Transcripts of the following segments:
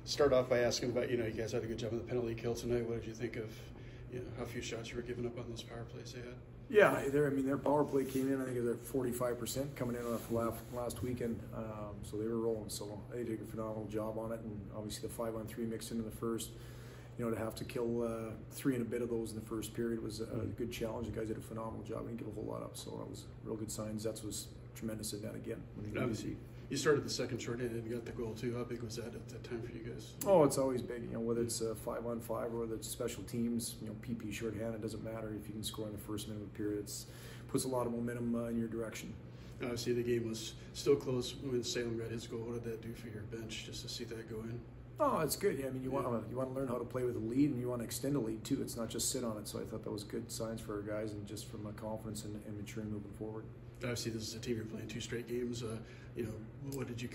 start off by asking about, you guys had a good job on the penalty kill tonight. What did you think of, how few shots you were giving up on those power plays they had? Yeah, their power play came in, I think it was at 45% coming in off last weekend. So they were rolling. So they did a phenomenal job on it. And obviously the 5-on-3 mixed into the first. To have to kill 3 and a bit of those in the first period was a good challenge. The guys did a phenomenal job. We didn't give a whole lot up. So that was real good signs. That was tremendous in that again. Obviously, you started the second shorthanded and got the goal too. How big was that at that time for you guys? Oh, it's always big. Whether it's 5-on-5 or whether it's special teams, PP shorthanded, it doesn't matter. If you can score in the first minute of the period, it puts a lot of momentum in your direction. Obviously, the game was still close when Salem got his goal. What did that do for your bench just to see that go in? Oh, it's good. Yeah, you want to learn how to play with a lead, and you want to extend a lead too. It's not just sit on it. So I thought that was good signs for our guys, and just from a confidence and maturing moving forward. Obviously, this is a team you're playing 2 straight games. What did you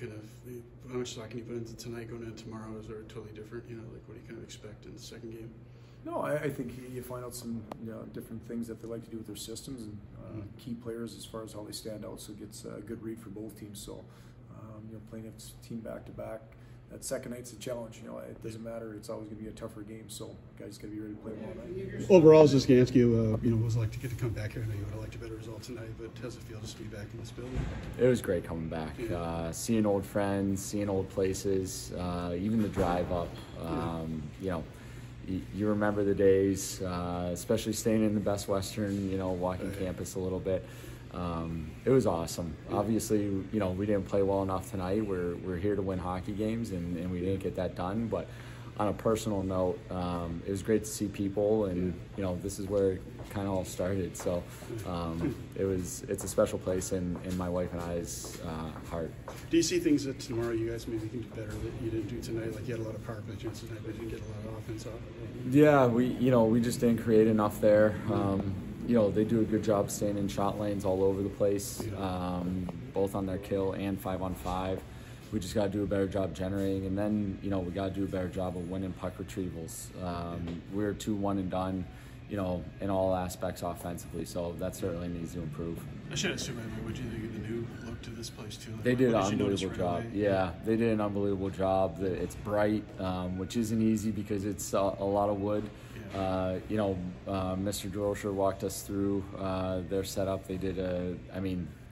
how much stock can you put into tonight going into tomorrow? Is there totally different? What do you kind of expect in the second game? No, I think you find out some different things that they like to do with their systems and key players as far as how they stand out. So it gets a good read for both teams. So playing a team back to back. That second night's a challenge. It doesn't matter. It's always going to be a tougher game. So guys got to be ready to play well tonight. Overall, I was just going to ask you, what was it like to get to come back here? I know you would have liked a better result tonight, but how's it feel just to be back in this building? It was great coming back. Seeing old friends, seeing old places, even the drive up. You remember the days, especially staying in the Best Western, walking campus a little bit. It was awesome. Obviously, we didn't play well enough tonight. We're here to win hockey games, and we didn't get that done. But on a personal note, it was great to see people, and this is where it kind of all started. So it's a special place in my wife and I's heart. Do you see things that tomorrow you guys maybe can do better that you didn't do tonight? Like you had a lot of power play chances tonight, but you didn't get a lot of offense off. Yeah, we just didn't create enough there. They do a good job staying in shot lanes all over the place, both on their kill and 5-on-5. We just got to do a better job generating, and then, we got to do a better job of winning puck retrievals. We're too one and done, in all aspects offensively, so that certainly needs to improve. I should assume, what do you think of the new look to this place, too? They did an unbelievable job. Yeah, they did an unbelievable job. It's bright, which isn't easy because it's a lot of wood. Mr. Droscher walked us through their setup. They did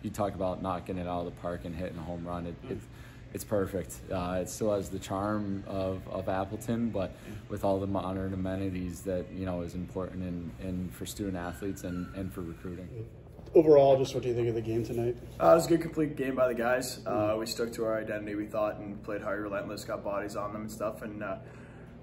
you talk about knocking it out of the park and hitting a home run. It's perfect. It still has the charm of Appleton, but with all the modern amenities that is important in for student athletes and for recruiting. Overall, just what do you think of the game tonight? It was a good, complete game by the guys. We stuck to our identity, we thought, and played hard, relentless, got bodies on them and stuff, and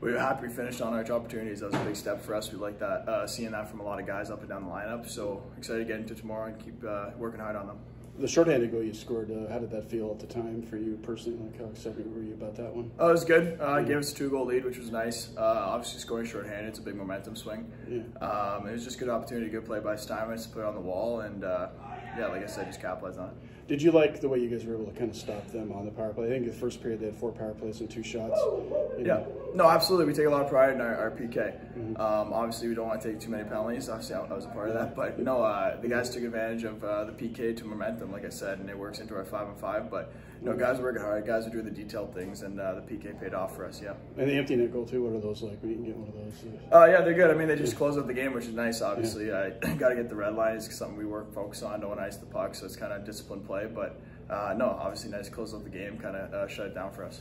we were happy we finished on our opportunities. That was a big step for us. We like that, seeing that from a lot of guys up and down the lineup. So excited to get into tomorrow and keep working hard on them. The shorthanded goal you scored, how did that feel at the time for you personally? Like, how excited were you about that one? Oh, it was good. It gave us a 2-goal lead, which was nice. Obviously, scoring shorthanded, it's a big momentum swing. Yeah. It was just a good opportunity, good play by Steinmetz to put it on the wall, and like I said, just capitalize on it. Did you like the way you guys were able to kind of stop them on the power play? I think in the first period they had 4 power plays and 2 shots. Yeah, no, absolutely. We take a lot of pride in our PK. Obviously, we don't want to take too many penalties. Obviously, I was a part of that. But no, the guys took advantage of the PK to momentum, like I said, and it works into our 5-on-5. But guys are working hard. Guys are doing the detailed things, and the PK paid off for us. Yeah. And the empty net goal too. What are those like? When you can get one of those? Yeah, they're good. I mean, they just close out the game, which is nice. Obviously, I got to get the red line. It's something we focus on. Don't want to ice the puck, so it's kind of disciplined play. But no, obviously nice close out the game, kind of shut it down for us.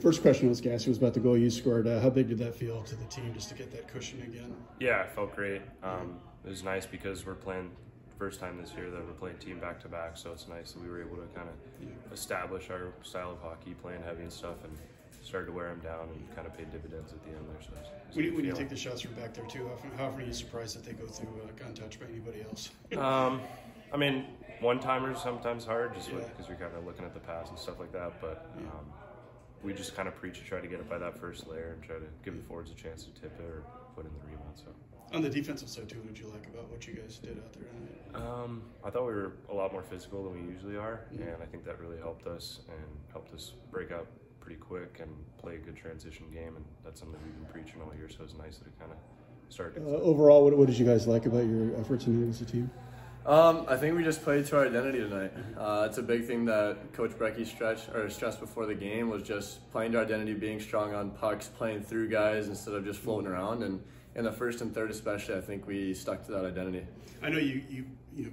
First question I was going to ask you was about the goal you scored. How big did that feel to the team just to get that cushion again? Yeah, it felt great. It was nice because we're playing first time this year that we're playing team back-to-back, so it's nice that we were able to kind of establish our style of hockey, playing heavy and stuff, and started to wear them down and kind of paid dividends at the end there. So when you take the shots from back there too, how often are you surprised that they go through untouched by anybody else? I mean, one-timers sometimes hard just because you're kind of looking at the pass and stuff like that, but we just kind of preach to try to get it by that first layer and try to give the forwards a chance to tip it or put in the rebound. So on the defensive side too, what did you like about what you guys did out there tonight? I thought we were a lot more physical than we usually are, and I think that really helped us break out pretty quick and play a good transition game, and that's something we've been preaching all year, so it's nice that it kind of started. Overall, what did you guys like about your efforts tonight as a team? I think we just played to our identity tonight. It's a big thing that Coach Brecky stressed before the game, was just playing to our identity, being strong on pucks, playing through guys instead of just floating around. And in the first and third especially, I think we stuck to that identity. I know you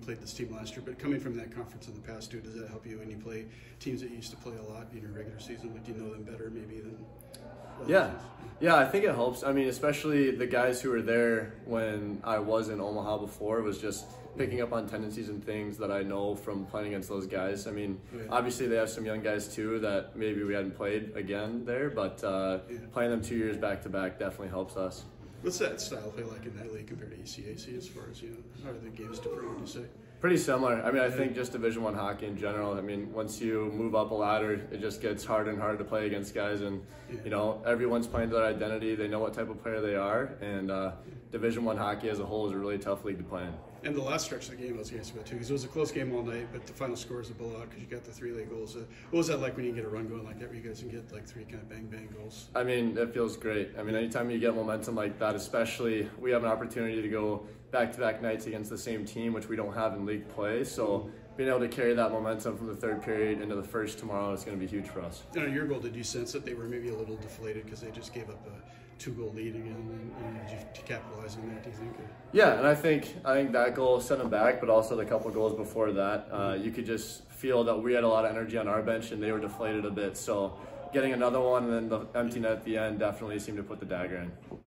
played this team last year, but coming from that conference in the past too, does that help you when you play teams that you used to play a lot in your regular season? Like, do you know them better maybe than Yeah, I think it helps. I mean, especially the guys who were there when I was in Omaha before, was just picking up on tendencies and things that I know from playing against those guys. I mean, obviously they have some young guys too that maybe we hadn't played again there, but playing them 2 years back to back definitely helps us. What's that style play like in that league compared to ECAC as far as, how are the games different, would you say? Pretty similar. I mean, I think just Division I hockey in general, I mean, once you move up a ladder, it just gets harder and harder to play against guys, and everyone's playing to their identity. They know what type of player they are, and Division I hockey as a whole is a really tough league to play in. And the last stretch of the game I was going to ask about too, because it was a close game all night, but the final score is a blowout because you got the 3 late goals. What was that like when you get a run going like that, where you guys can get like 3 kind of bang goals? I mean, it feels great. I mean, anytime you get momentum like that, especially we have an opportunity to go back-to-back nights against the same team, which we don't have in league play. So being able to carry that momentum from the third period into the first tomorrow is going to be huge for us. And on your goal, did you sense that they were maybe a little deflated because they just gave up a 2-goal lead again? And did you capitalize on that, do you think? Yeah, and I think that goal set them back, but also the couple goals before that, you could just feel that we had a lot of energy on our bench and they were deflated a bit. So getting another one and then the empty net at the end definitely seemed to put the dagger in.